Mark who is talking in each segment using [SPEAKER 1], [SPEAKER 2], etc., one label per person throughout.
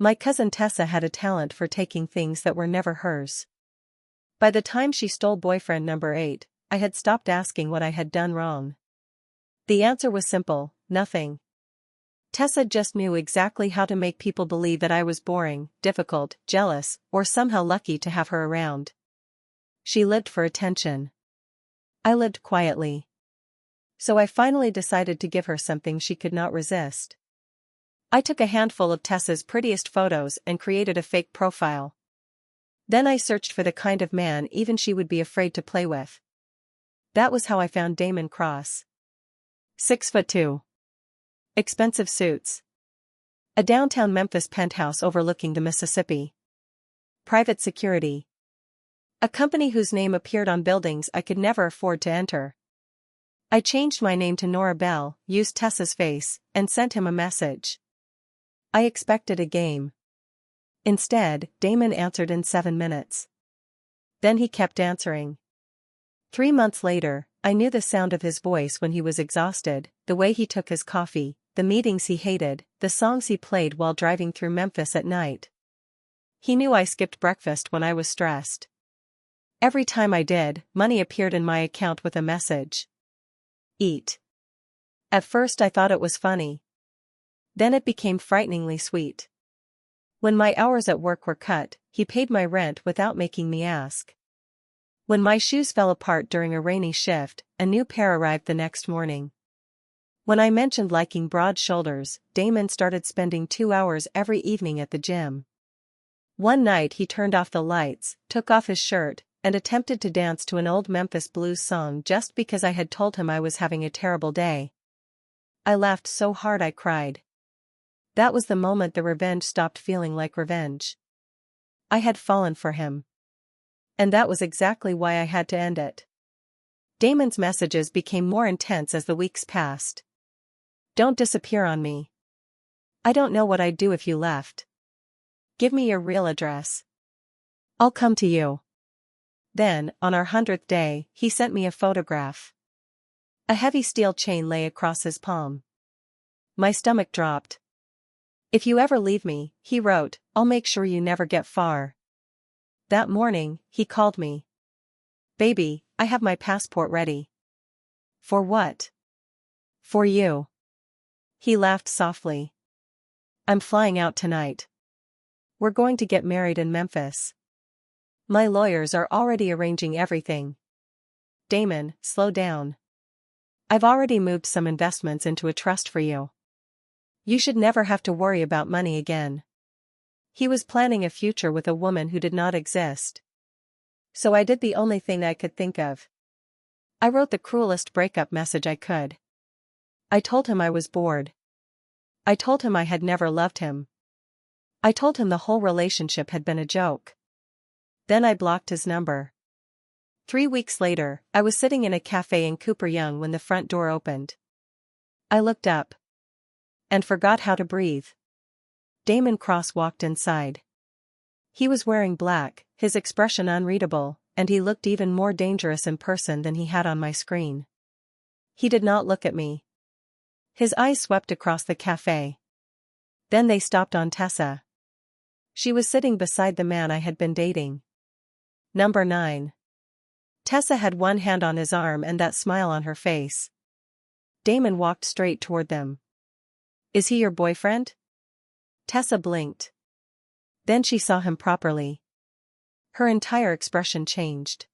[SPEAKER 1] My cousin Tessa had a talent for taking things that were never hers. By the time she stole boyfriend number 8, I had stopped asking what I had done wrong. The answer was simple: nothing. Tessa just knew exactly how to make people believe that I was boring, difficult, jealous, or somehow lucky to have her around. She lived for attention. I lived quietly. So I finally decided to give her something she could not resist. I took a handful of Tessa's prettiest photos and created a fake profile. Then I searched for the kind of man even she would be afraid to play with. That was how I found Damon Cross. 6'2". Expensive suits. A downtown Memphis penthouse overlooking the Mississippi. Private security. A company whose name appeared on buildings I could never afford to enter. I changed my name to Nora Bell, used Tessa's face, and sent him a message. I expected a game. Instead, Damon answered in 7 minutes. Then he kept answering. 3 months later, I knew the sound of his voice when he was exhausted, the way he took his coffee, the meetings he hated, the songs he played while driving through Memphis at night. He knew I skipped breakfast when I was stressed. Every time I did, money appeared in my account with a message. Eat. At first I thought it was funny. Then it became frighteningly sweet. When my hours at work were cut, he paid my rent without making me ask. When my shoes fell apart during a rainy shift, a new pair arrived the next morning. When I mentioned liking broad shoulders, Damon started spending 2 hours every evening at the gym. One night he turned off the lights, took off his shirt, and attempted to dance to an old Memphis blues song just because I had told him I was having a terrible day. I laughed so hard I cried. That was the moment the revenge stopped feeling like revenge. I had fallen for him. And that was exactly why I had to end it. Damon's messages became more intense as the weeks passed. Don't disappear on me. I don't know what I'd do if you left. Give me your real address. I'll come to you. Then, on our 100th day, he sent me a photograph. A heavy steel chain lay across his palm. My stomach dropped. If you ever leave me, he wrote, I'll make sure you never get far. That morning, he called me. Baby, I have my passport ready. For what? For you. He laughed softly. I'm flying out tonight. We're going to get married in Memphis. My lawyers are already arranging everything. Damon, slow down. I've already moved some investments into a trust for you. You should never have to worry about money again. He was planning a future with a woman who did not exist. So I did the only thing I could think of. I wrote the cruelest breakup message I could. I told him I was bored. I told him I had never loved him. I told him the whole relationship had been a joke. Then I blocked his number. 3 weeks later, I was sitting in a cafe in Cooper Young when the front door opened. I looked up. And forgot how to breathe. Damon Cross walked inside. He was wearing black, his expression unreadable, and he looked even more dangerous in person than he had on my screen. He did not look at me. His eyes swept across the cafe. Then they stopped on Tessa. She was sitting beside the man I had been dating. Number 9. Tessa had one hand on his arm and that smile on her face. Damon walked straight toward them. Is he your boyfriend? Tessa blinked. Then she saw him properly. Her entire expression changed.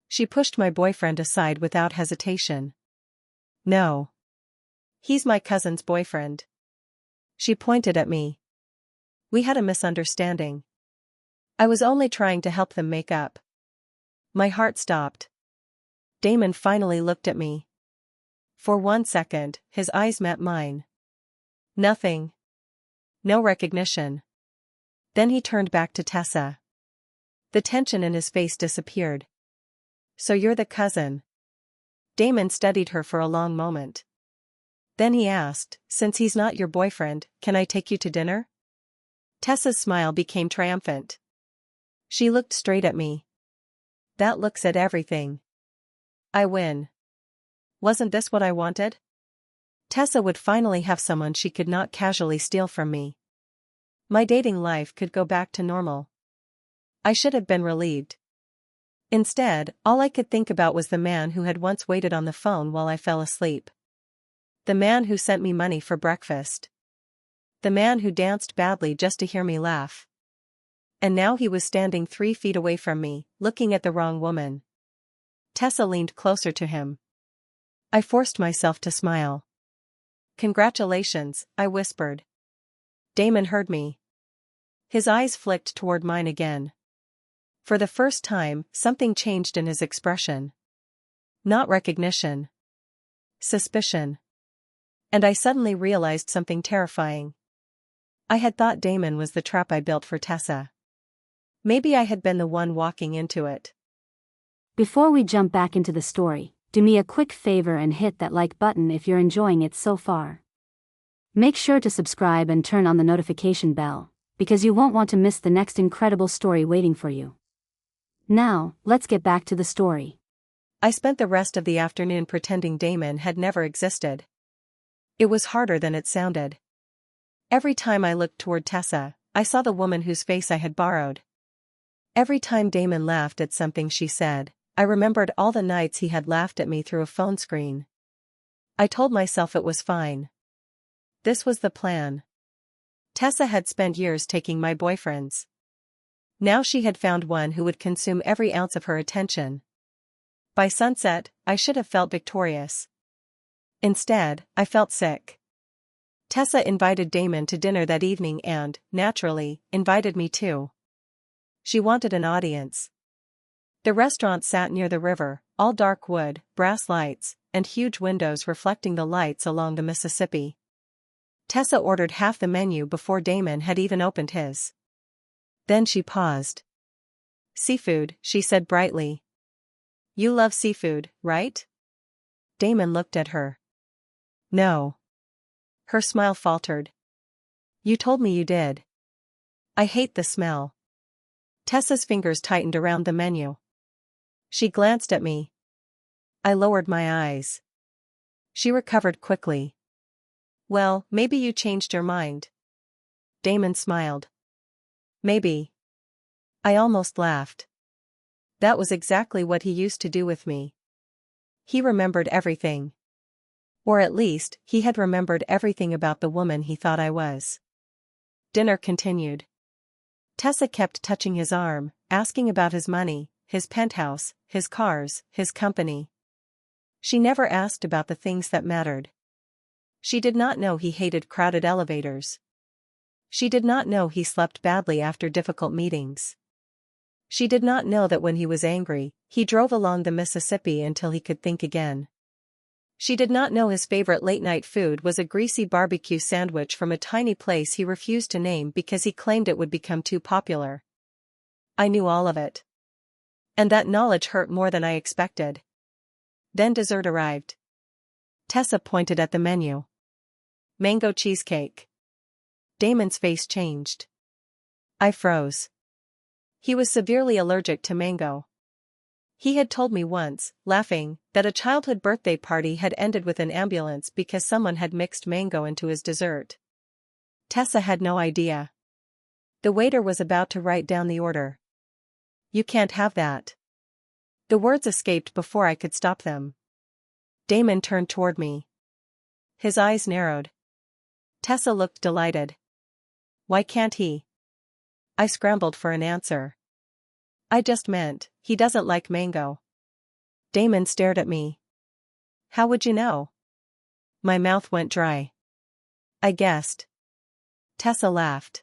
[SPEAKER 1] She pushed my boyfriend aside without hesitation. No. He's my cousin's boyfriend. She pointed at me. We had a misunderstanding. I was only trying to help them make up. My heart stopped. Damon finally looked at me. For 1 second, his eyes met mine. Nothing. No recognition. Then he turned back to Tessa. The tension in his face disappeared. So you're the cousin. Damon studied her for a long moment. Then he asked, since he's not your boyfriend, can I take you to dinner? Tessa's smile became triumphant. She looked straight at me. That looks at everything. I win. Wasn't this what I wanted? Tessa would finally have someone she could not casually steal from me. My dating life could go back to normal. I should have been relieved. Instead, all I could think about was the man who had once waited on the phone while I fell asleep. The man who sent me money for breakfast. The man who danced badly just to hear me laugh. And now he was standing 3 feet away from me, looking at the wrong woman. Tessa leaned closer to him. I forced myself to smile. "Congratulations," I whispered. Damon heard me. His eyes flicked toward mine again. For the first time, something changed in his expression. Not recognition. Suspicion. And I suddenly realized something terrifying. I had thought Damon was the trap I built for Tessa. Maybe I had been the one walking into it.
[SPEAKER 2] Before we jump back into the story, do me a quick favor and hit that like button if you're enjoying it so far. Make sure to subscribe and turn on the notification bell, because you won't want to miss the next incredible story waiting for you. Now, let's get back to the story.
[SPEAKER 1] I spent the rest of the afternoon pretending Damon had never existed. It was harder than it sounded. Every time I looked toward Tessa, I saw the woman whose face I had borrowed. Every time Damon laughed at something she said, I remembered all the nights he had laughed at me through a phone screen. I told myself it was fine. This was the plan. Tessa had spent years taking my boyfriends. Now she had found one who would consume every ounce of her attention. By sunset, I should have felt victorious. Instead, I felt sick. Tessa invited Damon to dinner that evening and, naturally, invited me too. She wanted an audience. The restaurant sat near the river, all dark wood, brass lights, and huge windows reflecting the lights along the Mississippi. Tessa ordered half the menu before Damon had even opened his. Then she paused. "Seafood," she said brightly. "You love seafood, right?" Damon looked at her. "No." Her smile faltered. "You told me you did." "I hate the smell." Tessa's fingers tightened around the menu. She glanced at me. I lowered my eyes. She recovered quickly. "Well, maybe you changed your mind." Damon smiled. "Maybe." I almost laughed. That was exactly what he used to do with me. He remembered everything. Or at least, he had remembered everything about the woman he thought I was. Dinner continued. Tessa kept touching his arm, asking about his money, his penthouse, his cars, his company. She never asked about the things that mattered. She did not know he hated crowded elevators. She did not know he slept badly after difficult meetings. She did not know that when he was angry, he drove along the Mississippi until he could think again. She did not know his favorite late-night food was a greasy barbecue sandwich from a tiny place he refused to name because he claimed it would become too popular. I knew all of it. And that knowledge hurt more than I expected. Then dessert arrived. Tessa pointed at the menu. Mango cheesecake. Damon's face changed. I froze. He was severely allergic to mango. He had told me once, laughing, that a childhood birthday party had ended with an ambulance because someone had mixed mango into his dessert. Tessa had no idea. The waiter was about to write down the order. "You can't have that." The words escaped before I could stop them. Damon turned toward me. His eyes narrowed. Tessa looked delighted. "Why can't he?" I scrambled for an answer. "I just meant, he doesn't like mango." Damon stared at me. "How would you know?" My mouth went dry. "I guessed." Tessa laughed.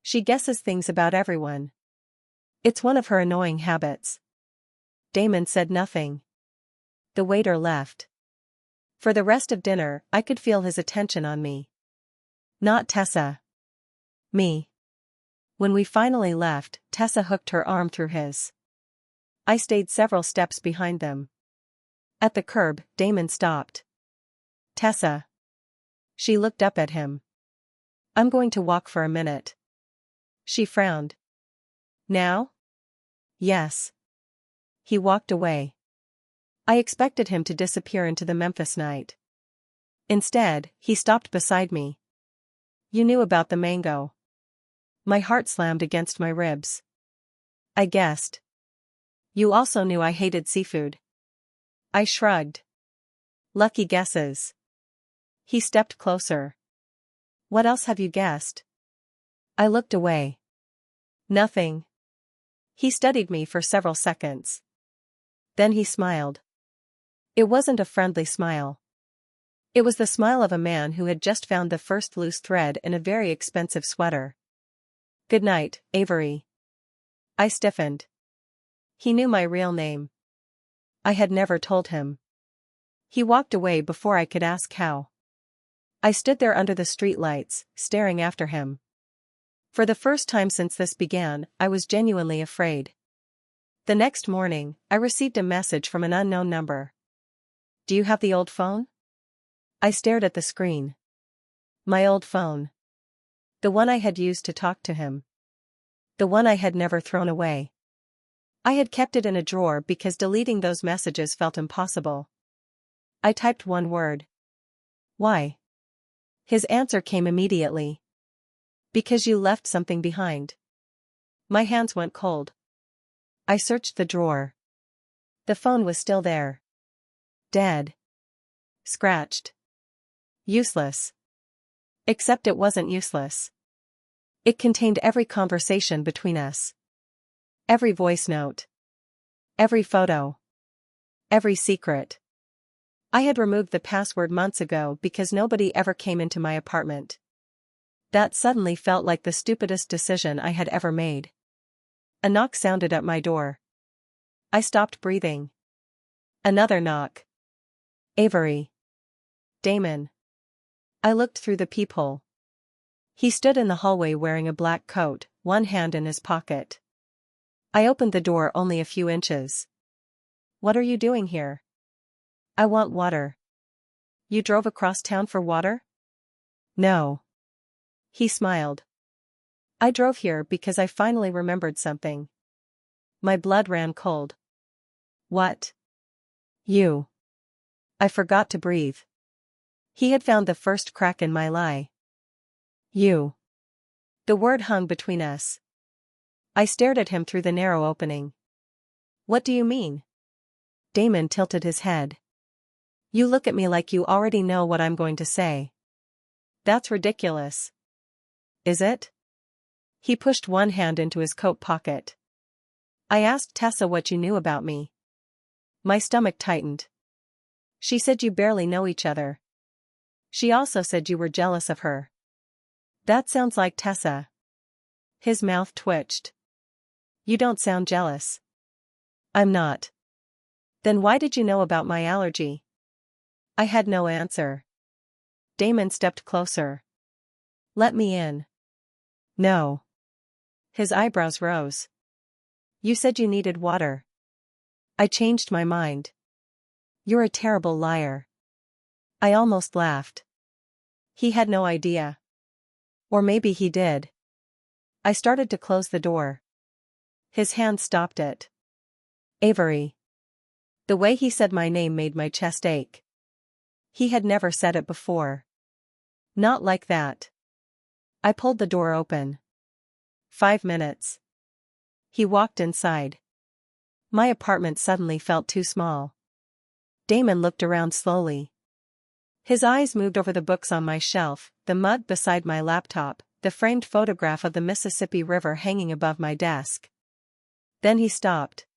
[SPEAKER 1] "She guesses things about everyone. It's one of her annoying habits." Damon said nothing. The waiter left. For the rest of dinner, I could feel his attention on me. Not Tessa. Me. When we finally left, Tessa hooked her arm through his. I stayed several steps behind them. At the curb, Damon stopped. "Tessa." She looked up at him. "I'm going to walk for a minute." She frowned. "Now?" "Yes." He walked away. I expected him to disappear into the Memphis night. Instead, he stopped beside me. "You knew about the mango." My heart slammed against my ribs. I guessed. You also knew I hated seafood. I shrugged. Lucky guesses. He stepped closer. What else have you guessed? I looked away. Nothing. He studied me for several seconds. Then he smiled. It wasn't a friendly smile. It was the smile of a man who had just found the first loose thread in a very expensive sweater. Good night, Avery. I stiffened. He knew my real name. I had never told him. He walked away before I could ask how. I stood there under the streetlights, staring after him. For the first time since this began, I was genuinely afraid. The next morning, I received a message from an unknown number. Do you have the old phone? I stared at the screen. My old phone. The one I had used to talk to him. The one I had never thrown away. I had kept it in a drawer because deleting those messages felt impossible. I typed one word. Why? His answer came immediately. Because you left something behind. My hands went cold. I searched the drawer. The phone was still there. Dead. Scratched. Useless. Except it wasn't useless. It contained every conversation between us. Every voice note. Every photo. Every secret. I had removed the password months ago because nobody ever came into my apartment. That suddenly felt like the stupidest decision I had ever made. A knock sounded at my door. I stopped breathing. Another knock. Avery. Damon. I looked through the peephole. He stood in the hallway wearing a black coat, one hand in his pocket. I opened the door only a few inches. What are you doing here? I want water. You drove across town for water? No. He smiled. I drove here because I finally remembered something. My blood ran cold. What? You. I forgot to breathe. He had found the first crack in my lie. You. The word hung between us. I stared at him through the narrow opening. What do you mean? Damon tilted his head. You look at me like you already know what I'm going to say. That's ridiculous. Is it? He pushed one hand into his coat pocket. I asked Tessa what you knew about me. My stomach tightened. She said you barely know each other. She also said you were jealous of her. That sounds like Tessa. His mouth twitched. You don't sound jealous. I'm not. Then why did you know about my allergy? I had no answer. Damon stepped closer. Let me in. No. His eyebrows rose. You said you needed water. I changed my mind. You're a terrible liar. I almost laughed. He had no idea. Or maybe he did. I started to close the door. His hand stopped it. Avery. The way he said my name made my chest ache. He had never said it before. Not like that. I pulled the door open. 5 minutes. He walked inside. My apartment suddenly felt too small. Damon looked around slowly. His eyes moved over the books on my shelf, the mug beside my laptop, the framed photograph of the Mississippi River hanging above my desk. Then he stopped.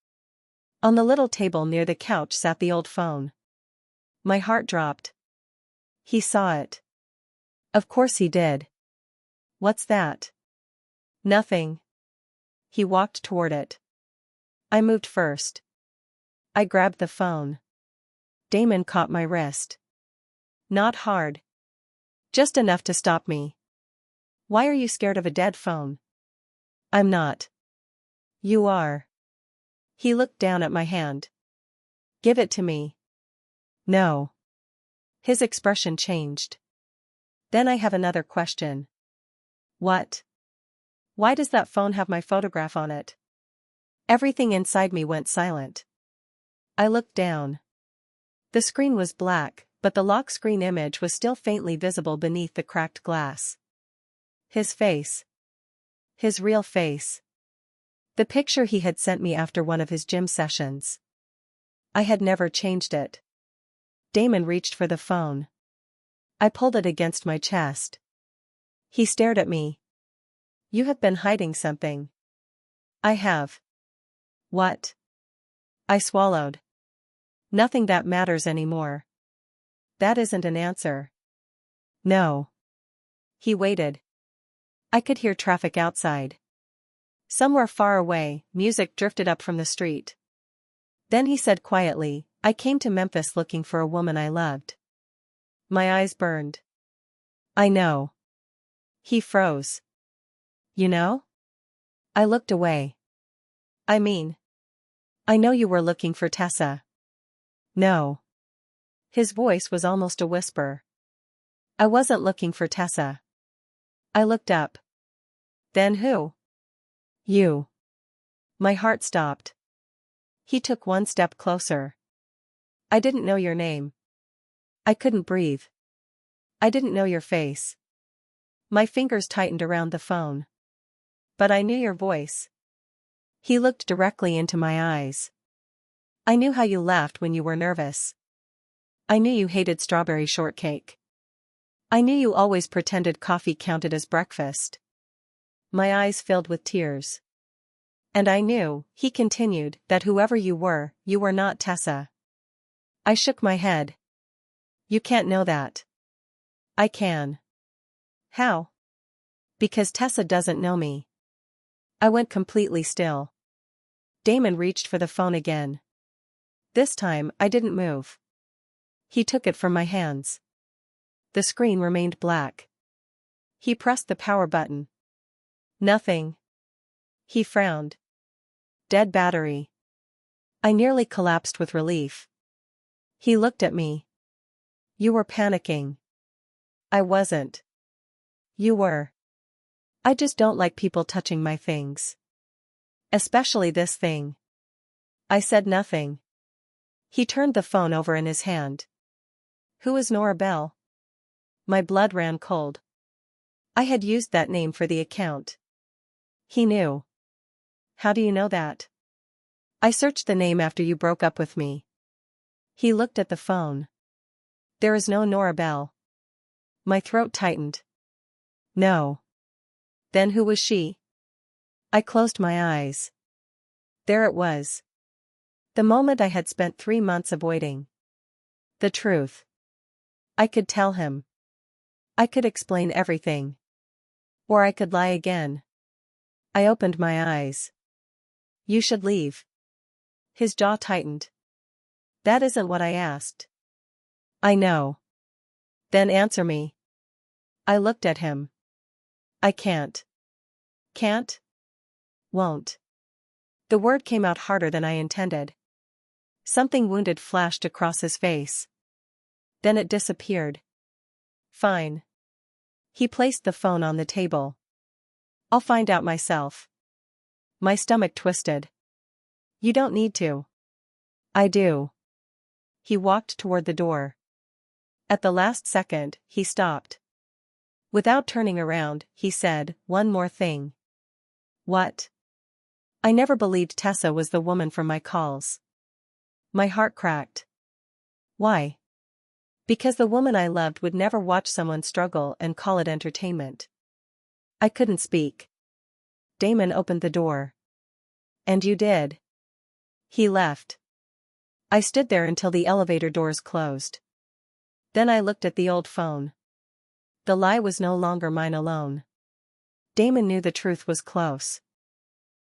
[SPEAKER 1] On the little table near the couch sat the old phone. My heart dropped. He saw it. Of course he did. What's that? Nothing. He walked toward it. I moved first. I grabbed the phone. Damon caught my wrist. Not hard. Just enough to stop me. Why are you scared of a dead phone? I'm not. You are. He looked down at my hand. Give it to me. No. His expression changed. Then I have another question. What? Why does that phone have my photograph on it? Everything inside me went silent. I looked down. The screen was black, but the lock screen image was still faintly visible beneath the cracked glass. His face. His real face. The picture he had sent me after one of his gym sessions. I had never changed it. Damon reached for the phone. I pulled it against my chest. He stared at me. You have been hiding something. I have. What? I swallowed. Nothing that matters anymore. That isn't an answer. No. He waited. I could hear traffic outside. Somewhere far away, music drifted up from the street. Then he said quietly, I came to Memphis looking for a woman I loved. My eyes burned. I know. He froze. You know? I looked away. I mean, I know you were looking for Tessa. No. His voice was almost a whisper. I wasn't looking for Tessa. I looked up. Then who? You. My heart stopped. He took one step closer. I didn't know your name. I couldn't breathe. I didn't know your face. My fingers tightened around the phone. But I knew your voice. He looked directly into my eyes. I knew how you laughed when you were nervous. I knew you hated strawberry shortcake. I knew you always pretended coffee counted as breakfast. My eyes filled with tears. And I knew, he continued, that whoever you were not Tessa. I shook my head. You can't know that. I can. How? Because Tessa doesn't know me. I went completely still. Damon reached for the phone again. This time, I didn't move. He took it from my hands. The screen remained black. He pressed the power button. Nothing. He frowned. Dead battery. I nearly collapsed with relief. He looked at me. You were panicking. I wasn't. You were. I just don't like people touching my things. Especially this thing. I said nothing. He turned the phone over in his hand. Who is Nora Bell? My blood ran cold. I had used that name for the account. He knew. How do you know that? I searched the name after you broke up with me. He looked at the phone. There is no Nora Bell. My throat tightened. No. Then who was she? I closed my eyes. There it was. The moment I had spent 3 months avoiding. The truth. I could tell him. I could explain everything. Or I could lie again. I opened my eyes. You should leave. His jaw tightened. That isn't what I asked. I know. Then answer me. I looked at him. I can't. Can't? Won't. The word came out harder than I intended. Something wounded flashed across his face. Then it disappeared. Fine. He placed the phone on the table. I'll find out myself. My stomach twisted. You don't need to. I do. He walked toward the door. At the last second, he stopped. Without turning around, he said, one more thing. What? I never believed Tessa was the woman from my calls. My heart cracked. Why? Because the woman I loved would never watch someone struggle and call it entertainment. I couldn't speak. Damon opened the door. And you did. He left. I stood there until the elevator doors closed. Then I looked at the old phone. The lie was no longer mine alone. Damon knew the truth was close.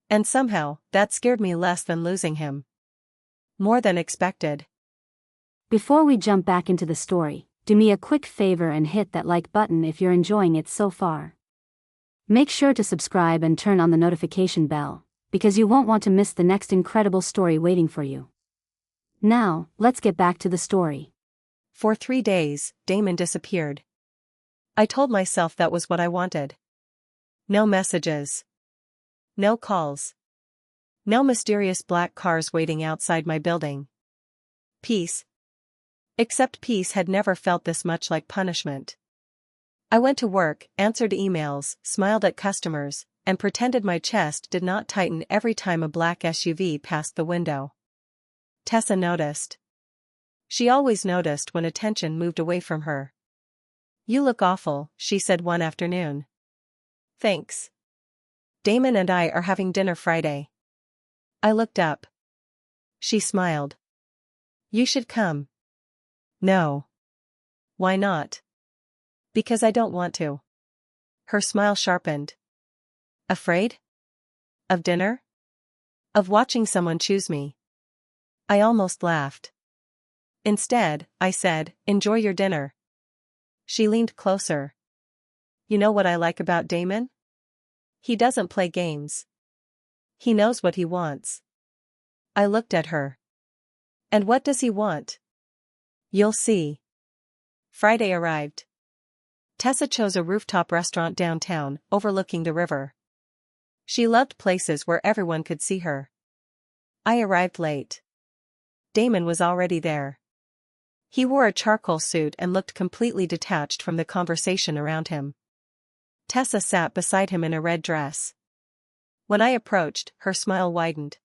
[SPEAKER 1] And somehow, that scared me less than losing him. More than expected.
[SPEAKER 2] Before we jump back into the story, do me a quick favor and hit that like button if you're enjoying it so far. Make sure to subscribe and turn on the notification bell, because you won't want to miss the next incredible story waiting for you. Now, let's get back to the story.
[SPEAKER 1] For 3 days, Damon disappeared. I told myself that was what I wanted. No messages. No calls. No mysterious black cars waiting outside my building. Peace. Except peace had never felt this much like punishment. I went to work, answered emails, smiled at customers, and pretended my chest did not tighten every time a black SUV passed the window. Tessa noticed. She always noticed when attention moved away from her. "You look awful," she said one afternoon. "Thanks. Damon and I are having dinner Friday." I looked up. She smiled. "You should come." "No." "Why not?" "Because I don't want to." Her smile sharpened. "Afraid? Of dinner? Of watching someone choose me?" I almost laughed. "Instead," I said, "enjoy your dinner." She leaned closer. "You know what I like about Damon? He doesn't play games. He knows what he wants." I looked at her. "And what does he want?" "You'll see." Friday arrived. Tessa chose a rooftop restaurant downtown, overlooking the river. She loved places where everyone could see her. I arrived late. Damon was already there. He wore a charcoal suit and looked completely detached from the conversation around him. Tessa sat beside him in a red dress. When I approached, her smile widened.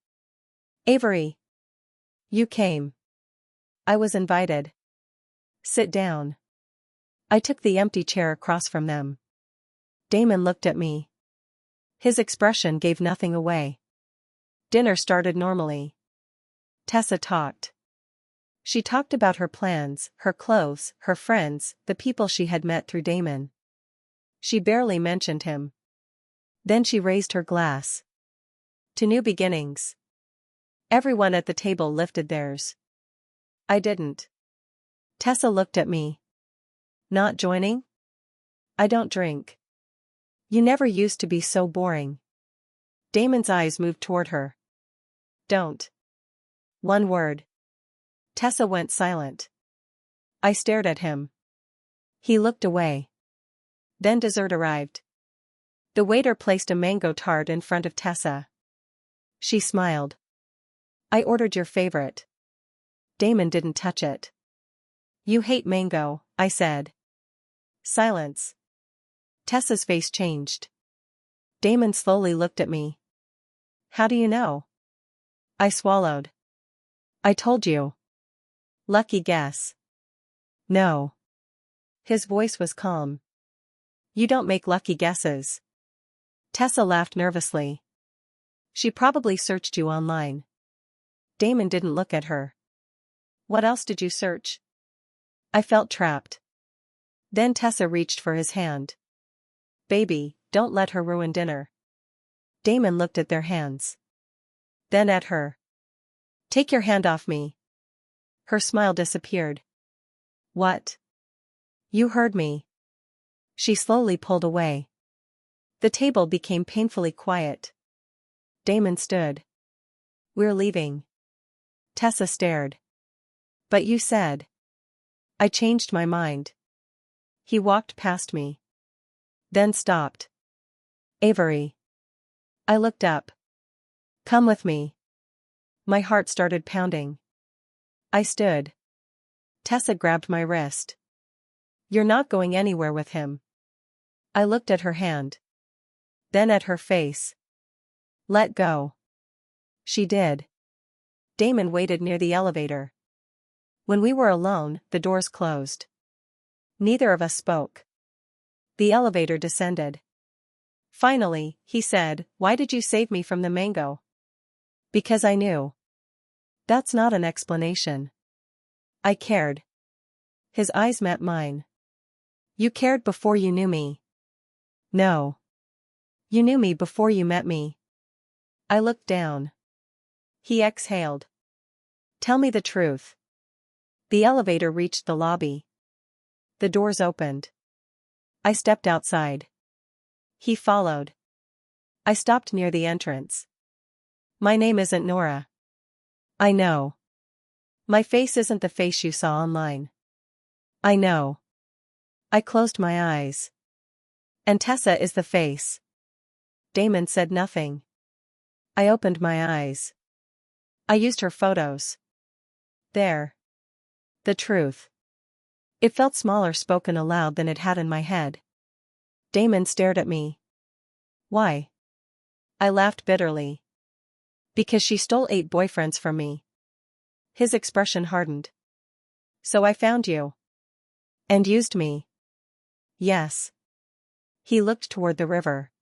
[SPEAKER 1] "Avery. You came." "I was invited." "Sit down." I took the empty chair across from them. Damon looked at me. His expression gave nothing away. Dinner started normally. Tessa talked. She talked about her plans, her clothes, her friends, the people she had met through Damon. She barely mentioned him. Then she raised her glass. "To new beginnings." Everyone at the table lifted theirs. I didn't. Tessa looked at me. "Not joining?" "I don't drink." "You never used to be so boring." Damon's eyes moved toward her. "Don't." One word. Tessa went silent. I stared at him. He looked away. Then dessert arrived. The waiter placed a mango tart in front of Tessa. She smiled. "I ordered your favorite." Damon didn't touch it. "You hate mango," I said. Silence. Tessa's face changed. Damon slowly looked at me. "How do you know?" I swallowed. "I told you." "Lucky guess." "No." His voice was calm. "You don't make lucky guesses." Tessa laughed nervously. "She probably searched you online." Damon didn't look at her. "What else did you search?" I felt trapped. Then Tessa reached for his hand. "Baby, don't let her ruin dinner." Damon looked at their hands. Then at her. "Take your hand off me." Her smile disappeared. "What?" "You heard me." She slowly pulled away. The table became painfully quiet. Damon stood. "We're leaving." Tessa stared. "But you said." "I changed my mind." He walked past me. Then stopped. "Avery." I looked up. "Come with me." My heart started pounding. I stood. Tessa grabbed my wrist. "You're not going anywhere with him." I looked at her hand. Then at her face. "Let go." She did. Damon waited near the elevator. When we were alone, the doors closed. Neither of us spoke. The elevator descended. Finally, he said, "Why did you save me from the mango?" "Because I knew." "That's not an explanation." "I cared." His eyes met mine. "You cared before you knew me." "No. You knew me before you met me." I looked down. He exhaled. "Tell me the truth." The elevator reached the lobby. The doors opened. I stepped outside. He followed. I stopped near the entrance. "My name isn't Nora." "I know." "My face isn't the face you saw online." "I know." I closed my eyes. "And Tessa is the face." Damon said nothing. I opened my eyes. I used her photos. There. The truth. It felt smaller spoken aloud than it had in my head. Damon stared at me. "Why?" I laughed bitterly. Because she stole 8 boyfriends from me. His expression hardened. So I found you. And used me. Yes. He looked toward the river.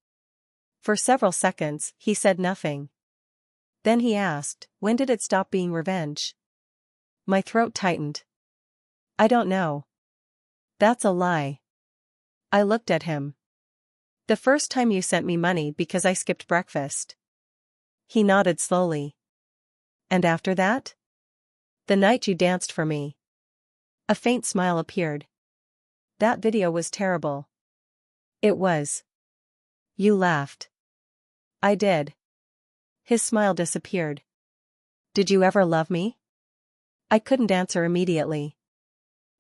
[SPEAKER 1] For several seconds, he said nothing. Then he asked, when did it stop being revenge? My throat tightened. I don't know. That's a lie. I looked at him. The first time you sent me money because I skipped breakfast. He nodded slowly. And after that? The night you danced for me. A faint smile appeared. That video was terrible. It was. You laughed. I did. His smile disappeared. Did you ever love me? I couldn't answer immediately.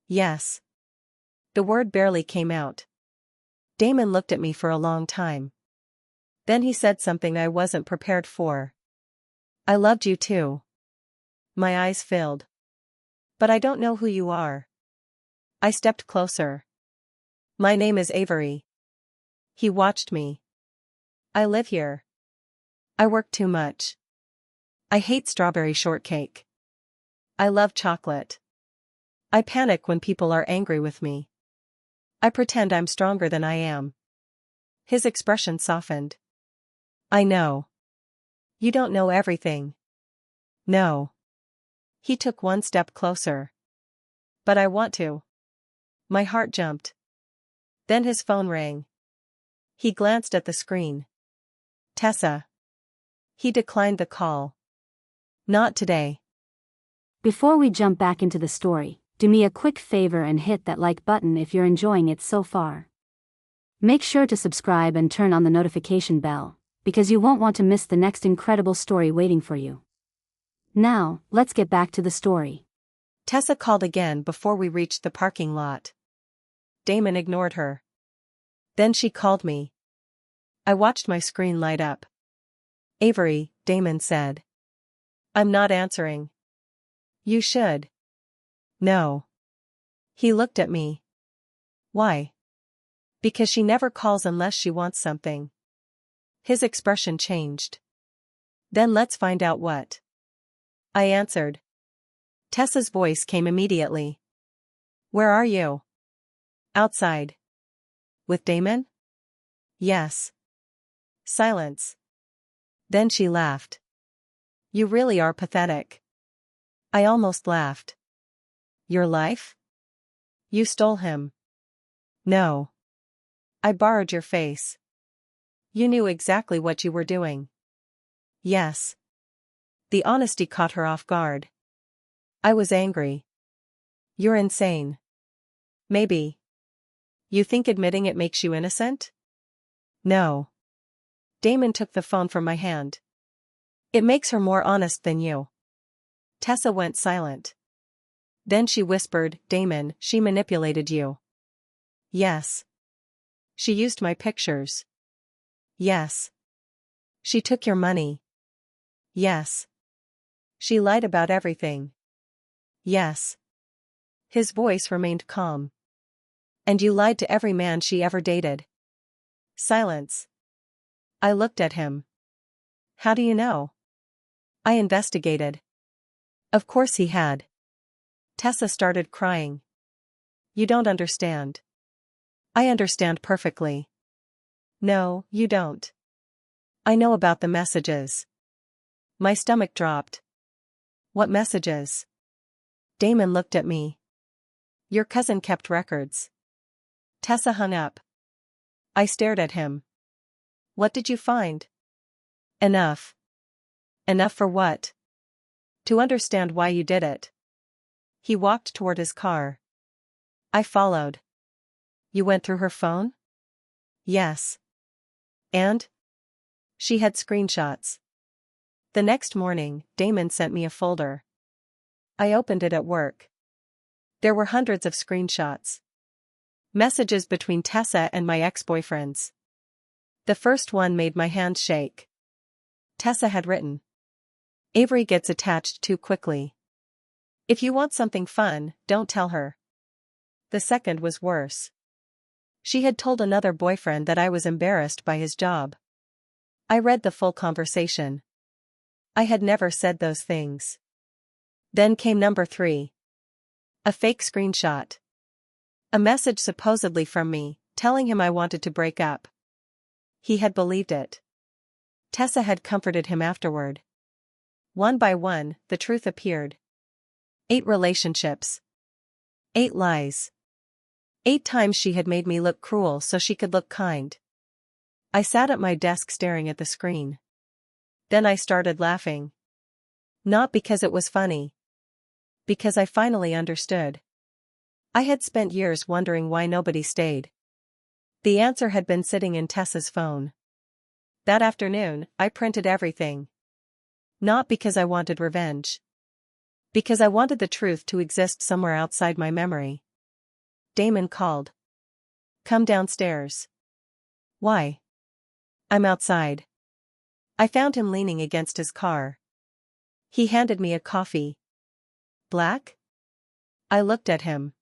[SPEAKER 1] Yes. The word barely came out. Damon looked at me for a long time. Then he said something I wasn't prepared for. I loved you too. My eyes filled. But I don't know who you are. I stepped closer. My name is Avery. He watched me. I live here. I work too much. I hate strawberry shortcake. I love chocolate. I panic when people are angry with me. I pretend I'm stronger than I am. His expression softened. I know. You don't know everything. No. He took one step closer. But I want to. My heart jumped. Then his phone rang. He glanced at the screen. Tessa. He declined the call. Not today.
[SPEAKER 2] Before we jump back into the story, do me a quick favor and hit that like button if you're enjoying it so far. Make sure to subscribe and turn on the notification bell, because you won't want to miss the next incredible story waiting for you. Now, let's get back to the story.
[SPEAKER 1] Tessa called again before we reached the parking lot. Damon ignored her. Then she called me. I watched my screen light up. Avery, Damon said. I'm not answering. You should. No. He looked at me. Why? Because she never calls unless she wants something. His expression changed. Then let's find out what. I answered. Tessa's voice came immediately. Where are you? Outside. With Damon? Yes. Silence. Then she laughed. You really are pathetic. I almost laughed. Your life? You stole him. No. I borrowed your face. You knew exactly what you were doing. Yes. The honesty caught her off guard. I was angry. You're insane. Maybe. You think admitting it makes you innocent? No. Damon took the phone from my hand. It makes her more honest than you. Tessa went silent. Then she whispered, Damon, she manipulated you. Yes. She used my pictures. Yes. She took your money. Yes. She lied about everything. Yes. His voice remained calm. And you lied to every man she ever dated. Silence. I looked at him. How do you know? I investigated. Of course he had. Tessa started crying. You don't understand. I understand perfectly. No, you don't. I know about the messages. My stomach dropped. What messages? Damon looked at me. Your cousin kept records. Tessa hung up. I stared at him. What did you find? Enough. Enough for what? To understand why you did it. He walked toward his car. I followed. You went through her phone? Yes. And? She had screenshots. The next morning, Damon sent me a folder. I opened it at work. There were hundreds of screenshots. Messages between Tessa and my ex-boyfriends. The first one made my hand shake. Tessa had written. Avery gets attached too quickly. If you want something fun, don't tell her. The second was worse. She had told another boyfriend that I was embarrassed by his job. I read the full conversation. I had never said those things. Then came number 3. A fake screenshot. A message supposedly from me, telling him I wanted to break up. He had believed it. Tessa had comforted him afterward. One by one, the truth appeared. 8 relationships. 8 lies. 8 times she had made me look cruel so she could look kind. I sat at my desk staring at the screen. Then I started laughing. Not because it was funny. Because I finally understood. I had spent years wondering why nobody stayed. The answer had been sitting in Tessa's phone. That afternoon, I printed everything. Not because I wanted revenge. Because I wanted the truth to exist somewhere outside my memory. Damon called. Come downstairs. Why? I'm outside. I found him leaning against his car. He handed me a coffee. Black? I looked at him.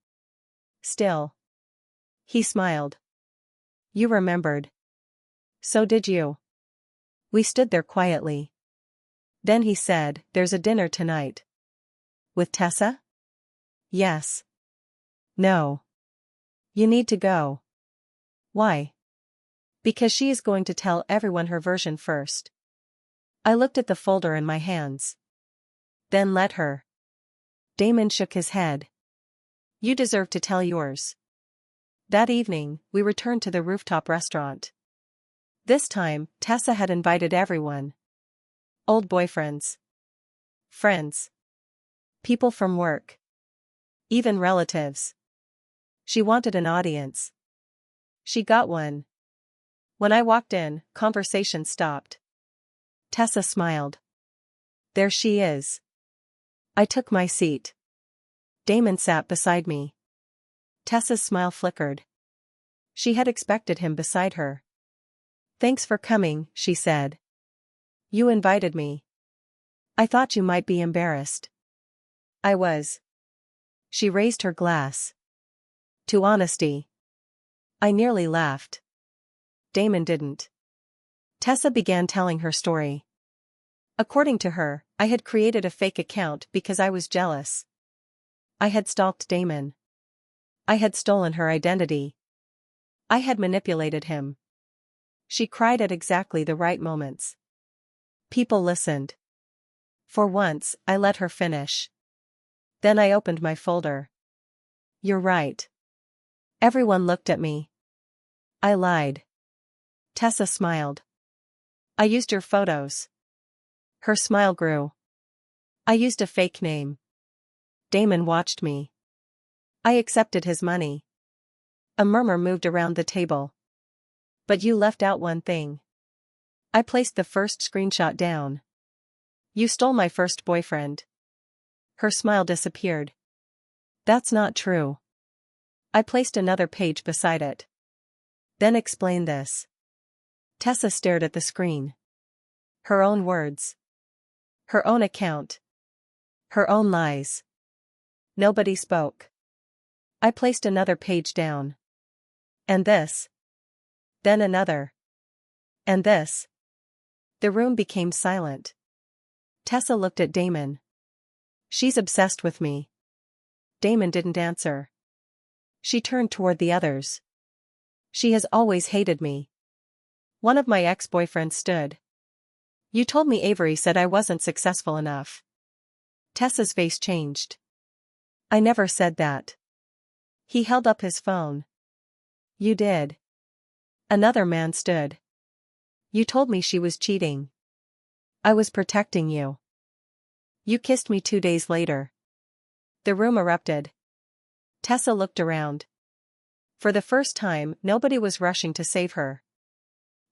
[SPEAKER 1] Still. He smiled. You remembered. So did you. We stood there quietly. Then he said, there's a dinner tonight. With Tessa? Yes. No. You need to go. Why? Because she is going to tell everyone her version first. I looked at the folder in my hands. Then let her. Damon shook his head. You deserve to tell yours. That evening, we returned to the rooftop restaurant. This time, Tessa had invited everyone. Old boyfriends. Friends. People from work. Even relatives. She wanted an audience. She got one. When I walked in, conversation stopped. Tessa smiled. There she is. I took my seat. Damon sat beside me. Tessa's smile flickered. She had expected him beside her. Thanks for coming, she said. You invited me. I thought you might be embarrassed. I was. She raised her glass. To honesty. I nearly laughed. Damon didn't. Tessa began telling her story. According to her, I had created a fake account because I was jealous. I had stalked Damon. I had stolen her identity. I had manipulated him. She cried at exactly the right moments. People listened. For once, I let her finish. Then I opened my folder. You're right. Everyone looked at me. I lied. Tessa smiled. I used your photos. Her smile grew. I used a fake name. Damon watched me. I accepted his money. A murmur moved around the table. But you left out one thing. I placed the first screenshot down. You stole my first boyfriend. Her smile disappeared. That's not true. I placed another page beside it. Then explain this. Tessa stared at the screen. Her own words. Her own account. Her own lies. Nobody spoke. I placed another page down. And this. Then another. And this. The room became silent. Tessa looked at Damon. She's obsessed with me. Damon didn't answer. She turned toward the others. She has always hated me. One of my ex-boyfriends stood. You told me Avery said I wasn't successful enough. Tessa's face changed. I never said that. He held up his phone. You did. Another man stood. You told me she was cheating. I was protecting you. You kissed me 2 days later. The room erupted. Tessa looked around. For the first time, nobody was rushing to save her.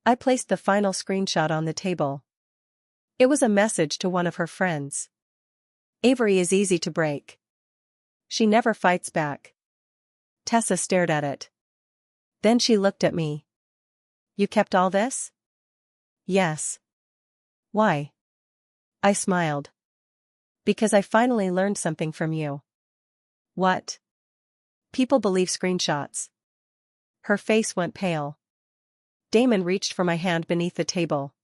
[SPEAKER 1] I placed the final screenshot on the table. It was a message to one of her friends. Avery is easy to break. She never fights back. Tessa stared at it. Then she looked at me. You kept all this? Yes. Why? I smiled. Because I finally learned something from you. What? People believe screenshots. Her face went pale. Damon reached for my hand beneath the table.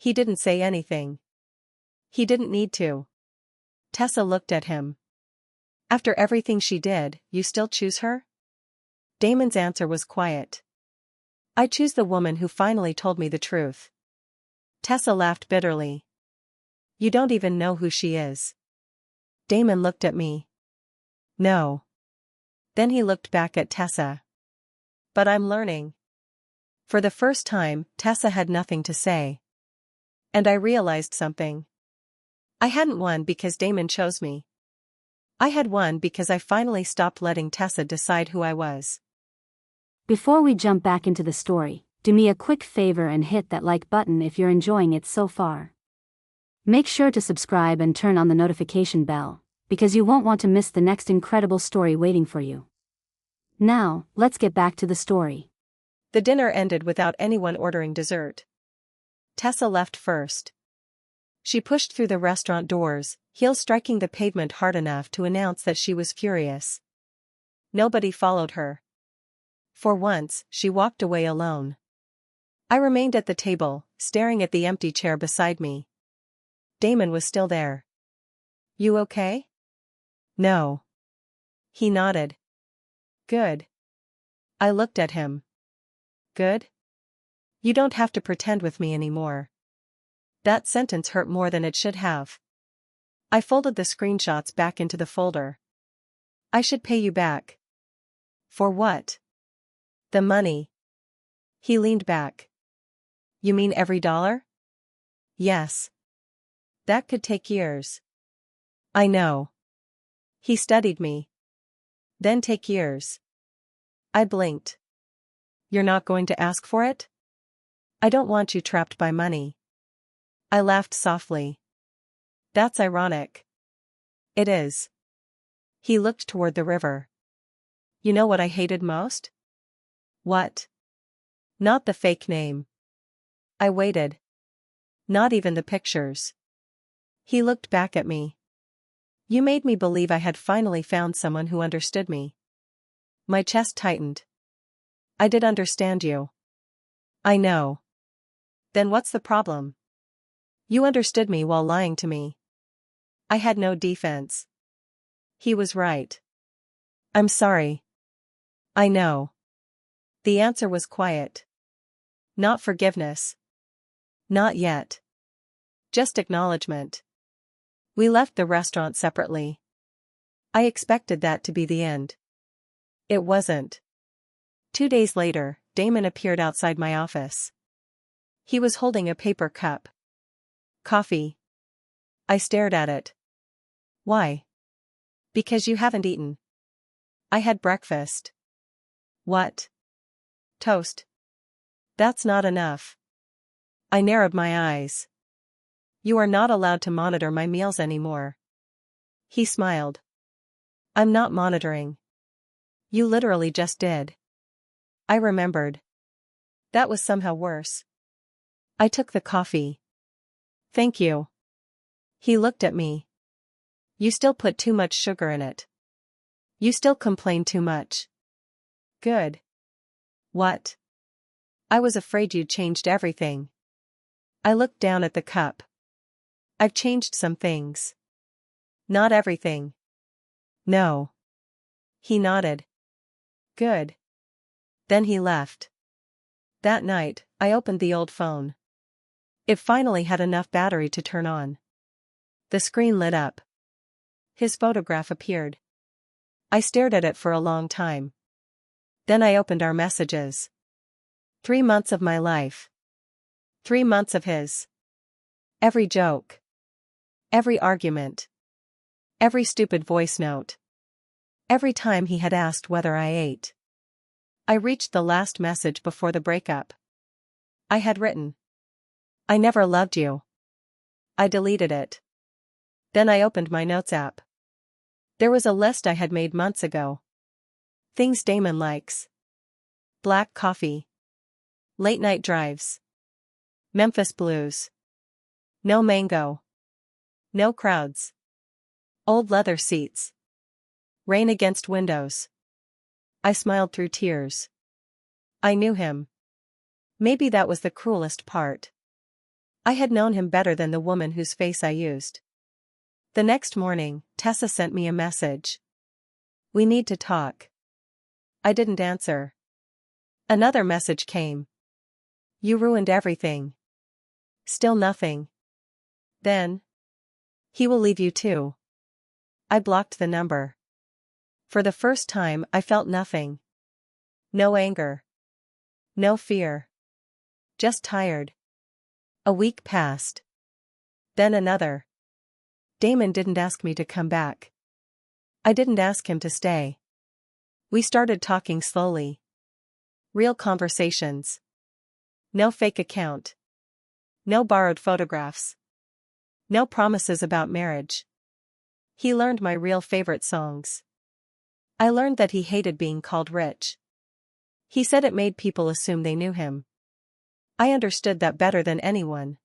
[SPEAKER 1] He didn't say anything. He didn't need to. Tessa looked at him. After everything she did, you still choose her? Damon's answer was quiet. I choose the woman who finally told me the truth. Tessa laughed bitterly. You don't even know who she is. Damon looked at me. No. Then he looked back at Tessa. But I'm learning. For the first time, Tessa had nothing to say. And I realized something. I hadn't won because Damon chose me. I had won because I finally stopped letting Tessa decide who I was.
[SPEAKER 2] Before we jump back into the story, do me a quick favor and hit that like button if you're enjoying it so far. Make sure to subscribe and turn on the notification bell, because you won't want to miss the next incredible story waiting for you. Now, let's get back to the story.
[SPEAKER 1] The dinner ended without anyone ordering dessert. Tessa left first. She pushed through the restaurant doors, heels striking the pavement hard enough to announce that she was furious. Nobody followed her. For once, she walked away alone. I remained at the table, staring at the empty chair beside me. Damon was still there. You okay? No. He nodded. Good. I looked at him. Good? You don't have to pretend with me anymore. That sentence hurt more than it should have. I folded the screenshots back into the folder. I should pay you back. For what? The money. He leaned back. You mean every dollar? Yes. That could take years. I know. He studied me. Then take years. I blinked. You're not going to ask for it? I don't want you trapped by money. I laughed softly. That's ironic. It is. He looked toward the river. You know what I hated most? What? Not the fake name. I waited. Not even the pictures. He looked back at me. You made me believe I had finally found someone who understood me. My chest tightened. I did understand you. I know. Then what's the problem? You understood me while lying to me. I had no defense. He was right. I'm sorry. I know. The answer was quiet. Not forgiveness. Not yet. Just acknowledgement. We left the restaurant separately. I expected that to be the end. It wasn't. 2 days later, Damon appeared outside my office. He was holding a paper cup. Coffee. I stared at it. Why? Because you haven't eaten. I had breakfast. What? Toast. That's not enough. I narrowed my eyes. You are not allowed to monitor my meals anymore. He smiled. I'm not monitoring. You literally just did. I remembered. That was somehow worse. I took the coffee. Thank you. He looked at me. You still put too much sugar in it. You still complain too much. Good. What? I was afraid you'd changed everything. I looked down at the cup. I've changed some things. Not everything. No. He nodded. Good. Then he left. That night, I opened the old phone. It finally had enough battery to turn on. The screen lit up. His photograph appeared. I stared at it for a long time. Then I opened our messages. 3 months of my life. 3 months of his. Every joke. Every argument. Every stupid voice note. Every time he had asked whether I ate. I reached the last message before the breakup. I had written. I never loved you. I deleted it. Then I opened my notes app. There was a list I had made months ago. Things Damon likes. Black coffee. Late night drives. Memphis blues. No mango. No crowds. Old leather seats. Rain against windows. I smiled through tears. I knew him. Maybe that was the cruelest part. I had known him better than the woman whose face I used. The next morning, Tessa sent me a message. "We need to talk." I didn't answer. Another message came. "You ruined everything." Still nothing. Then, "He will leave you too." I blocked the number. For the first time I felt nothing. No anger. No fear. Just tired. A week passed. Then another. Damon didn't ask me to come back. I didn't ask him to stay. We started talking slowly. Real conversations. No fake account. No borrowed photographs. No promises about marriage. He learned my real favorite songs. I learned that he hated being called rich. He said it made people assume they knew him. I understood that better than anyone.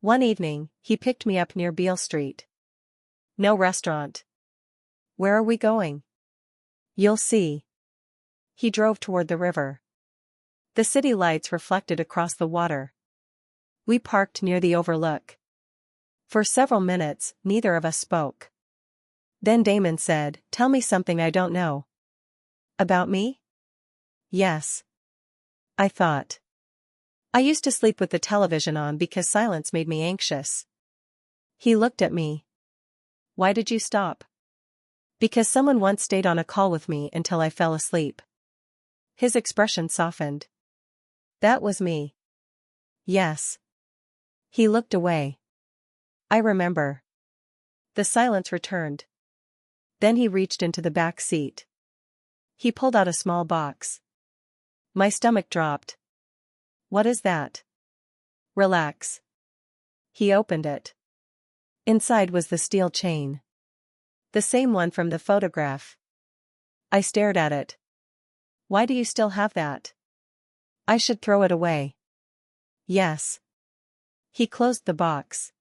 [SPEAKER 1] One evening, he picked me up near Beale Street. No restaurant. "Where are we going?" "You'll see." He drove toward the river. The city lights reflected across the water. We parked near the overlook. For several minutes, neither of us spoke. Then Damon said, "Tell me something I don't know." "About me?" "Yes." I thought. "I used to sleep with the television on because silence made me anxious." He looked at me. "Why did you stop?" "Because someone once stayed on a call with me until I fell asleep." His expression softened. "That was me." "Yes." He looked away. "I remember." The silence returned. Then he reached into the back seat. He pulled out a small box. My stomach dropped. "What is that?" "Relax." He opened it. Inside was the steel chain. The same one from the photograph. I stared at it. "Why do you still have that?" "I should throw it away." "Yes." He closed the box.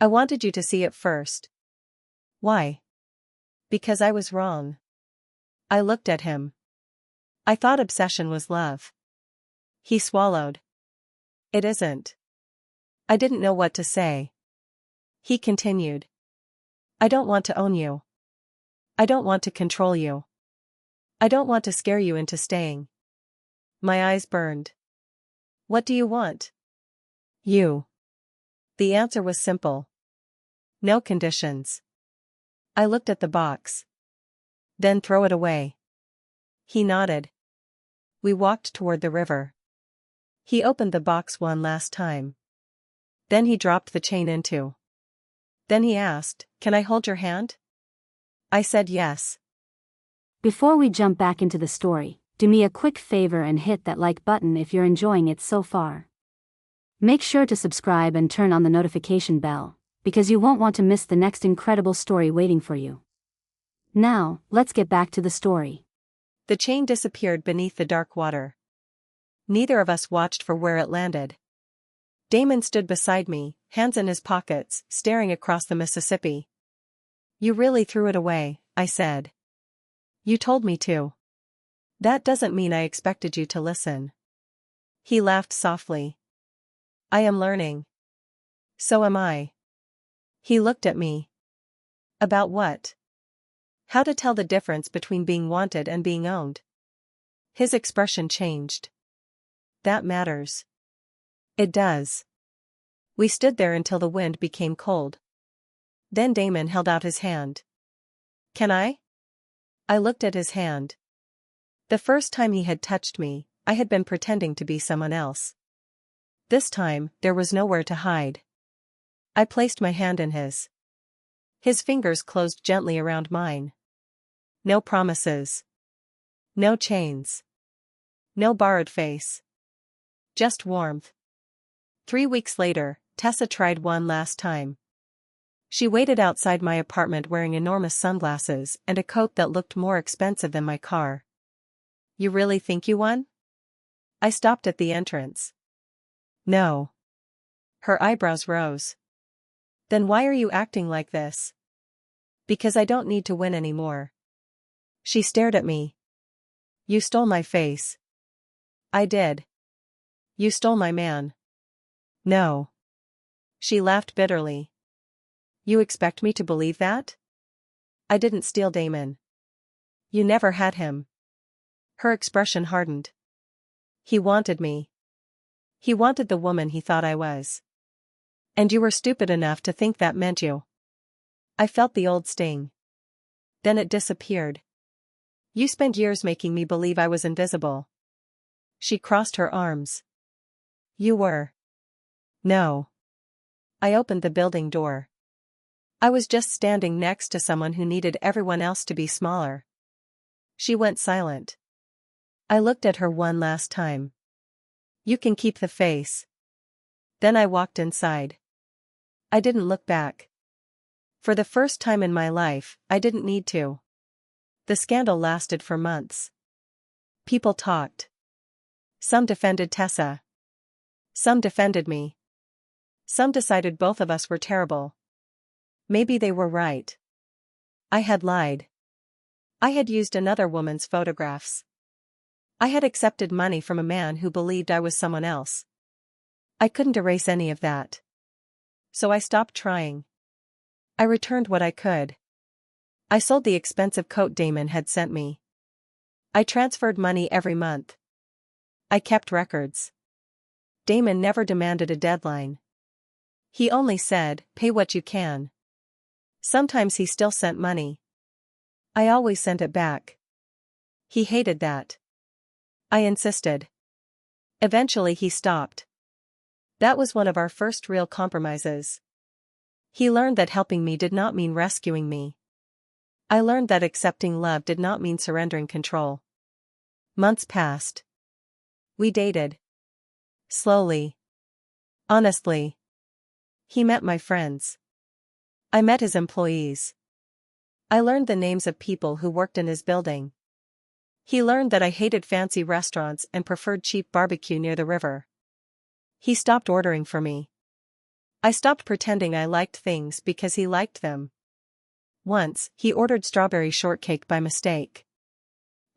[SPEAKER 1] "I wanted you to see it first." "Why?" "Because I was wrong." I looked at him. "I thought obsession was love." He swallowed. "It isn't." I didn't know what to say. He continued. "I don't want to own you. I don't want to control you. I don't want to scare you into staying." My eyes burned. "What do you want?" "You." The answer was simple. No conditions. I looked at the box. "Then throw it away." He nodded. We walked toward the river. He opened the box one last time. Then he dropped the chain into. Then he asked, "Can I hold your hand?" I said yes.
[SPEAKER 2] Before we jump back into the story, do me a quick favor and hit that like button if you're enjoying it so far. Make sure to subscribe and turn on the notification bell, because you won't want to miss the next incredible story waiting for you. Now, let's get back to the story.
[SPEAKER 1] The chain disappeared beneath the dark water. Neither of us watched for where it landed. Damon stood beside me, hands in his pockets, staring across the Mississippi. "You really threw it away," I said. "You told me to." "That doesn't mean I expected you to listen." He laughed softly. "I am learning." "So am I." He looked at me. "About what?" "How to tell the difference between being wanted and being owned." His expression changed. "That matters." "It does." We stood there until the wind became cold. Then Damon held out his hand. "Can I?" I looked at his hand. The first time he had touched me, I had been pretending to be someone else. This time, there was nowhere to hide. I placed my hand in his. His fingers closed gently around mine. No promises. No chains. No borrowed face. Just warmth. 3 weeks later, Tessa tried one last time. She waited outside my apartment wearing enormous sunglasses and a coat that looked more expensive than my car. "You really think you won?" I stopped at the entrance. "No." Her eyebrows rose. "Then why are you acting like this?" "Because I don't need to win anymore." She stared at me. "You stole my face." "I did." "You stole my man." "No." She laughed bitterly. You expect me to believe that? I didn't steal Damon. You never had him. Her expression hardened. He wanted me. He wanted the woman he thought I was. And you were stupid enough to think that meant you. I felt the old sting. Then it disappeared. You spent years making me believe I was invisible. She crossed her arms. You were. No. I opened the building door. I was just standing next to someone who needed everyone else to be smaller. She went silent. I looked at her one last time. You can keep the face. Then I walked inside. I didn't look back. For the first time in my life, I didn't need to. The scandal lasted for months. People talked. Some defended Tessa. Some defended me. Some decided both of us were terrible. Maybe they were right. I had lied. I had used another woman's photographs. I had accepted money from a man who believed I was someone else. I couldn't erase any of that. So I stopped trying. I returned what I could. I sold the expensive coat Damon had sent me. I transferred money every month. I kept records. Damon never demanded a deadline. He only said, pay what you can. Sometimes he still sent money. I always sent it back. He hated that. I insisted. Eventually he stopped. That was one of our first real compromises. He learned that helping me did not mean rescuing me. I learned that accepting love did not mean surrendering control. Months passed. We dated. Slowly. Honestly. He met my friends. I met his employees. I learned the names of people who worked in his building. He learned that I hated fancy restaurants and preferred cheap barbecue near the river. He stopped ordering for me. I stopped pretending I liked things because he liked them. Once, he ordered strawberry shortcake by mistake.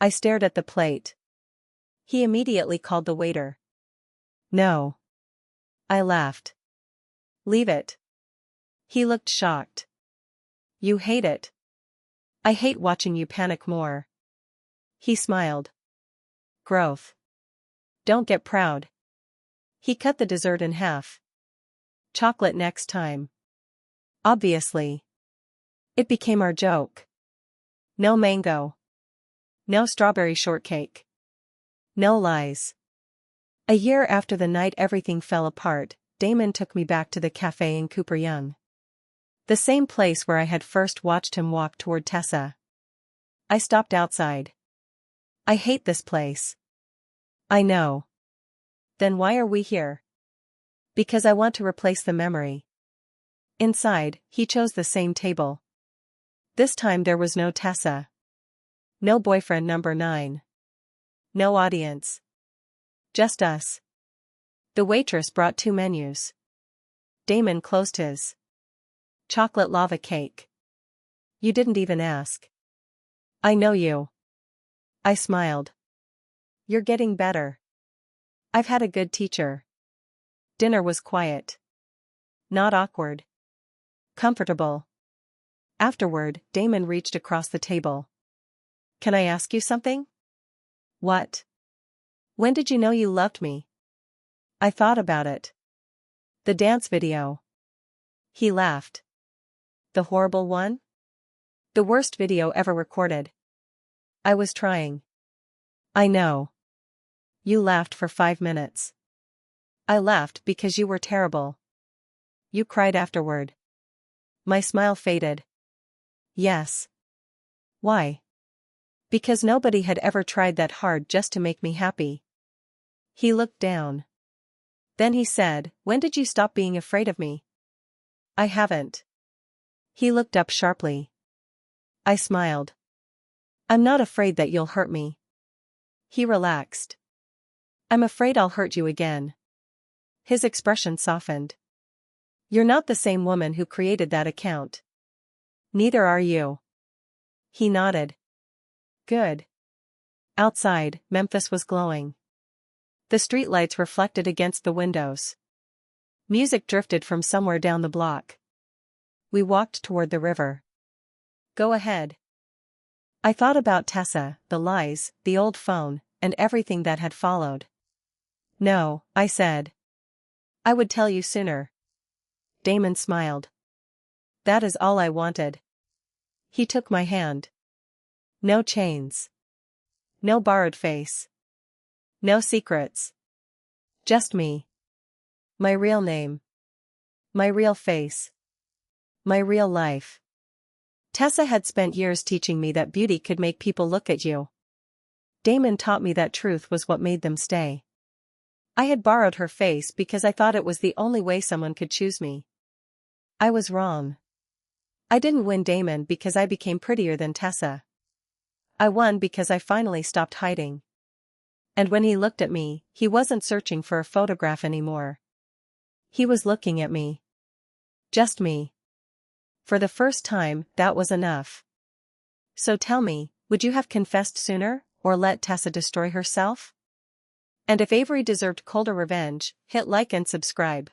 [SPEAKER 1] I stared at the plate. He immediately called the waiter. No. I laughed. Leave it. He looked shocked. You hate it. I hate watching you panic more. He smiled. Growth. Don't get proud. He cut the dessert in half. Chocolate next time. Obviously. It became our joke. No mango. No strawberry shortcake. No lies. A year after the night everything fell apart, Damon took me back to the cafe in Cooper Young. The same place where I had first watched him walk toward Tessa. I stopped outside. I hate this place. I know. Then why are we here? Because I want to replace the memory. Inside, he chose the same table. This time there was no Tessa. No boyfriend number 9. No audience. Just us. The waitress brought 2 menus. Damon closed his. Chocolate lava cake. You didn't even ask. I know you. I smiled. You're getting better. I've had a good teacher. Dinner was quiet. Not awkward. Comfortable. Afterward, Damon reached across the table. Can I ask you something? What? When did you know you loved me? I thought about it. The dance video. He laughed. The horrible one? The worst video ever recorded. I was trying. I know. You laughed for 5 minutes. I laughed because you were terrible. You cried afterward. My smile faded. Yes. Why? Because nobody had ever tried that hard just to make me happy. He looked down. Then he said, when did you stop being afraid of me? I haven't. He looked up sharply. I smiled. I'm not afraid that you'll hurt me. He relaxed. I'm afraid I'll hurt you again. His expression softened. You're not the same woman who created that account. Neither are you. He nodded. Good. Outside, Memphis was glowing. The streetlights reflected against the windows. Music drifted from somewhere down the block. We walked toward the river. Go ahead. I thought about Tessa, the lies, the old phone, and everything that had followed. No, I said. I would tell you sooner. Damon smiled. That is all I wanted. He took my hand. No chains. No borrowed face. No secrets. Just me. My real name. My real face. My real life. Tessa had spent years teaching me that beauty could make people look at you. Damon taught me that truth was what made them stay. I had borrowed her face because I thought it was the only way someone could choose me. I was wrong. I didn't win Damon because I became prettier than Tessa. I won because I finally stopped hiding. And when he looked at me, he wasn't searching for a photograph anymore. He was looking at me. Just me. For the first time, that was enough. So tell me, would you have confessed sooner, or let Tessa destroy herself? And if Avery deserved colder revenge, hit like and subscribe.